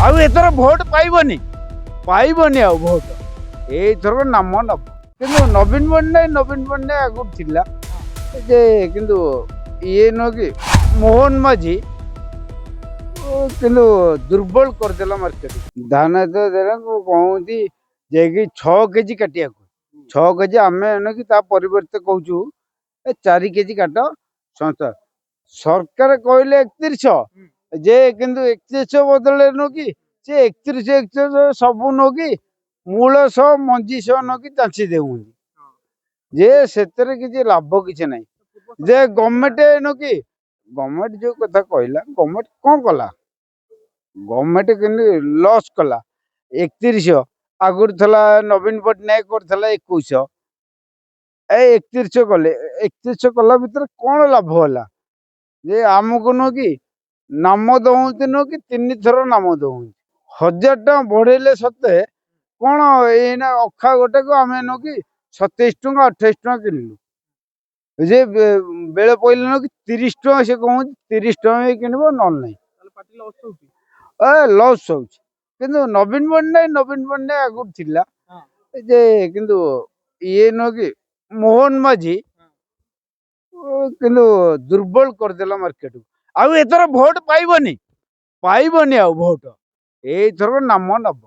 ଆଉ ଏଥର ଭୋଟ ପାଇବନି ପାଇବନି ଆଉ ଭୋଟ ଏଇଥର ନାମ ନବ କିନ୍ତୁ ନବୀନ ପଟ୍ଟନାୟକ ଆଗରୁ ଥିଲା ଯେ କିନ୍ତୁ ଇଏ ନୁହଁ କି ମୋହନ ମାଝୀ କିନ୍ତୁ ଦୁର୍ବଳ କରିଦେଲା ମାର୍କେଟ ଧାନ କହନ୍ତି ଯାଇକି 6 କେଜି କାଟିବାକୁ 6 କେଜି ଆମେ କି ତା ପରିବର୍ତ୍ତେ କହୁଛୁ 4 କେଜି କାଟ ସଂସ୍ଥା ସରକାର କହିଲେ 3100 ଯେ କିନ୍ତୁ 3100 ବଦଳରେ ନୁହଁ କି ସେ 3100 ସବୁ ନୁହଁ କି ମୂଳ ସହ ମଞ୍ଜି ସହ ନୁହଁ କି ଚାଞ୍ଚି ଦେଉଛନ୍ତି ଯେ ସେଥିରେ କିଛି ଲାଭ କିଛି ନାହିଁ ଯେ ଗଭର୍ଣ୍ଣମେଣ୍ଟ ନୁହଁ କି ଗଭର୍ଣ୍ଣମେଣ୍ଟ ଯୋଉ କଥା କହିଲା ଗଭର୍ଣ୍ଣମେଣ୍ଟ କ'ଣ କଲା ଗଭର୍ଣ୍ଣମେଣ୍ଟ କିନ୍ତୁ ଲସ୍ କଲା 3100 ଆଗରୁ ଥିଲା ନବୀନ ପଟ୍ଟନାୟକ କରିଥିଲା 2100 3100 କଲେ 3100 କଲା ଭିତରେ କ'ଣ ଲାଭ ହେଲା ଯେ ଆମକୁ ନୁହଁ କି ନାମ ଦଉନ୍ତି ନୁହଁ କି 3 ଥର ନାମ ଦଉନ୍ତି 1000 ଟଙ୍କା ବଢେଇଲେ ସତେ କ'ଣ ଏଇନା ଅଖା ଗୋଟେକୁ ଆମେ ନୁହଁ କି 27 ଟଙ୍କା 28 ଟଙ୍କା କିଣିଲୁ ଯେ ବେଳେ ପଇଲେ ନୁହଁ କି 30 ଟଙ୍କା ସେ କହୁଛି 30 ଟଙ୍କା ବି କିଣିବ ନହେଲେ ନାହିଁ ଲସ୍ ହଉଛି କିନ୍ତୁ ନବୀନ ପଟ୍ଟନାୟକ ଆଗରୁ ଥିଲା ଯେ କିନ୍ତୁ ଇଏ ନୁହଁ କି ମୋହନ ମାଝୀ କିନ୍ତୁ ଦୁର୍ବଳ କରିଦେଲା ମାର୍କେଟ ଆଉ ଏଥର ଭୋଟ ପାଇବନି ଆଉ ଭୋଟ ଏଇଥର ନାମ ନବ